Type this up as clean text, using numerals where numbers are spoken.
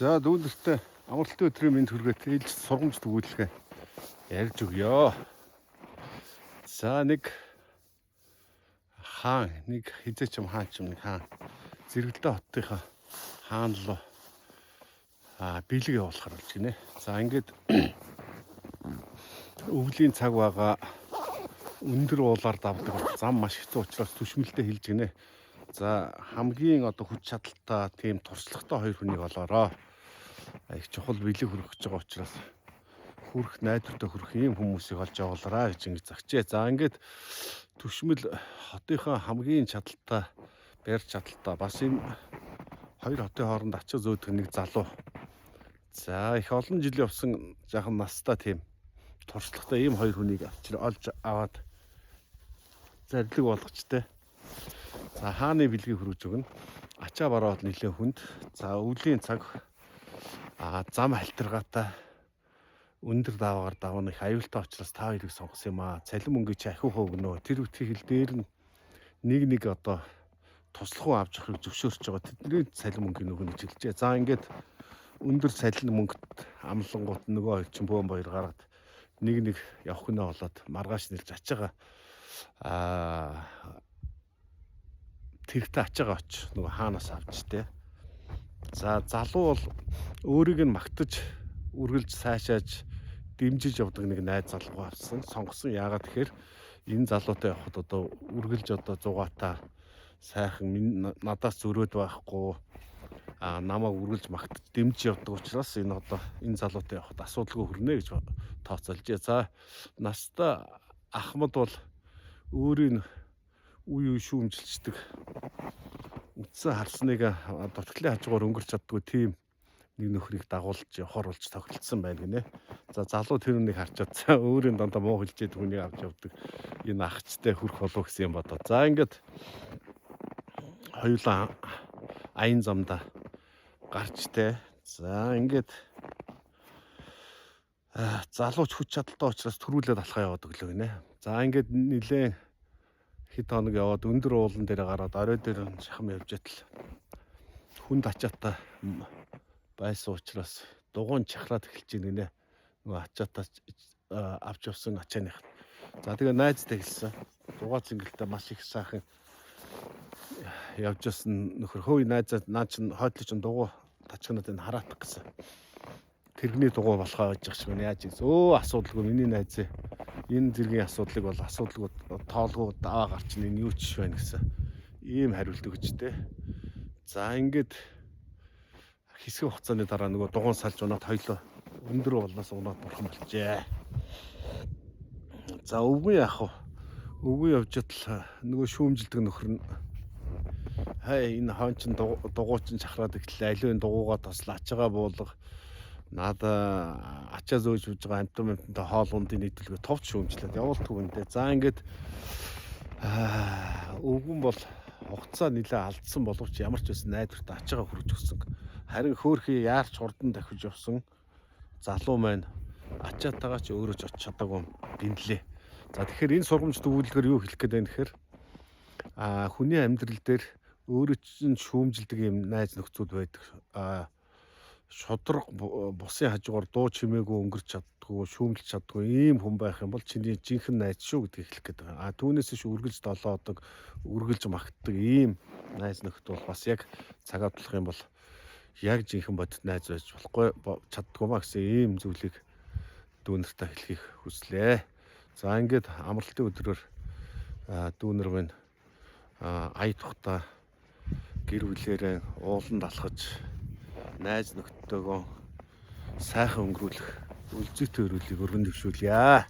За дүүлэртээ амралтын өдрийн мэнд хүргээд ээлж сургамж тгүүлгээ ярьж өгье. За нэг хаан нэг хизээч хаан ч нэг хаан Зэрэгэлдээ хотынхаа хаан руу бэлэг явуулахар болж гинэ. За ингээд өвлийн цаг байгаа өндөр уулаар давдаг зам маш хэцүү учраас түшмэлтэй хэлж гинэ. За хамгийн хүч чадалтай тийм туршлагатай хоёр хүнийг олоороо. Их чухал бэлэг хүрэх гэж байгаа учраас хүрэх найдвартай хүрэх ийм хүмүүсийг олж явуулаарай гэж ингэж загчээ. За ингээд түшмэл хотынхаа хамгийн чадалтай барьж чадалтай бас энэ хоёр хотын хооронд ачаа зөөдөг нэг залуу. За их олон жил явсан жаахан настай тийм туршлагатай ийм хоёр хүнийг олж аваад зарлиг болгочтой. За хааны бэлгийг хүргэж өгнө. Ачаа бараад нэлээд хүнд. За өвлийн цаг зам халтиргаатай өндөр даваагаар давна их аюултай учраас та хоёрыг сонгосон юм аа. Цалин мөнгө чи ахиухаа өгнө. Тэр үтхий хэл дээр нь нэг туслахуу авч явахыг зөвшөөрч байгаа. Тэдний цалин мөнгөний өгнө гэж хэлжээ. За ингээд өндөр цалин мөнгөд амлангууд нөгөө хоёр чинь бөөн баяр гараад нэг явах гинэ болоод маргааш нэлж ачаага тэрэгтэй ачаага оч нөгөө хаанаас авч тээ. За залуу бол өөрийг нь магтаж үргэлж сайшааж дэмжиж явдаг нэг найз залуу авсан сонгосон. Яагаад тэгэхээр энэ залуутай явхад үргэлж зугаатаа сайхан надаас зөрөөд байхгүй намайг үргэлж магтаж дэмжиж явдаг учраас энэ залуутай явхад асуудалгүй хүрнэ гэж тооцоолжээ. За настай Ахмад бол өөрийн үе шүүмжилчдэг үтсэн харсныг дутагдлын хажуугаар өнгөрч чаддгүй тийм нэг нөхрийг дагуулж явахаар болж тохиролцсон байна гинэ. За залуу тэр үнийг харчаад өөрийн дандаа муу хэлжээд хүнийг авч явдаг энэ ахчтай хүрх болов гэсэн юм бодоо. За ингээд хоёулаа аян замда гарчтэй. За ингээд залууч хүч чадалтай учраас төрүүлээд алхаа яваад өглөө гинэ. За ингээд нэлээд хэд хоног яваад өндөр уулан дээр гараад орой дээр шахам явж байтал хүнд ачаатай байсан учраас дугуун чахраад эхэлж ийн гинэ. Нөгөө ачаатаа авч явсан ачааных. За тэгээ найзтай хэлсэн. Дугаа цэнгэлтэй маш их сайхан явж байсан нөхөр хөөе найзаа наа чин хойдлоо чин дугуй тачхнаад энэ хараатах гэсэн. Тэрний дугуй болохоо гэж шиг байна. Яаж ийс асуудалгүй миний найз энэ зэргийн асуудлыг бол асуудалгүй тоолгүй даваа гарч энэ юу ч байна гэсэн ийм хариулт өгчтэй. За ингээд хэсэг хугацааны дараа нөгөө дугуун салж унаад хоёлоо өндөр болноос унаад бурхан болжээ. За өвгөн яах вэ? Өвгөн явж байтал нөгөө шүүмжилдэг нөхөр нь энэ хон чин дугуй чин чахраад ихлээ аливын дугуйгаа тослоо ачаага буулга надаа ачаа зөөж үж байгаа амттай хоол ундын нийтлэгээ товч шүүмжлээд явуулт үгэндээ. За ингээд өвгөн бол хугацаа нэлээ алдсан боловч ямар ч байсан найдвартай ачаага хүргэж өгсөн. Харин хөөхий яарч хурдан дахиж явсан залуу маань ачаатайгаа ч өөрөө ч очиж чадаагүй гинлээ. За тэгэхээр энэ сургамж төвлөгөр юу хэлэх гээд байна гэхээр хүний амьдрал дээр өөрөө чинь шүүмжилдэг юм найз нөхцүүд байдаг. Шудраг бусын хажуугаар дуу чимээгүй өнгөрч чаддгүй, шүүмжилж чаддгүй ийм хүн байх юм бол чиний жинхэнэ найз шүү гэдгийг хэлэх гээд байгаа. Түүнээс ч үргэлж долоодог, үргэлж магтдаг ийм найз нөхд бол бас яг цагаа тулах юм бол яг жинхэнэ бодит найз байж болохгүй чаддгүй маа гэсэн ийм зүйлийг дүүнэртээ хэлхийг хүслээ. За ингээд амралтын өдрөөр дүүнэр минь ая тухта гэр бүлээрээ ууланд алхаж найз нөхдөдөө сайхан өнгөрүүлэх үлзийтэй өрөөлийг өргөн дэвшүүлье.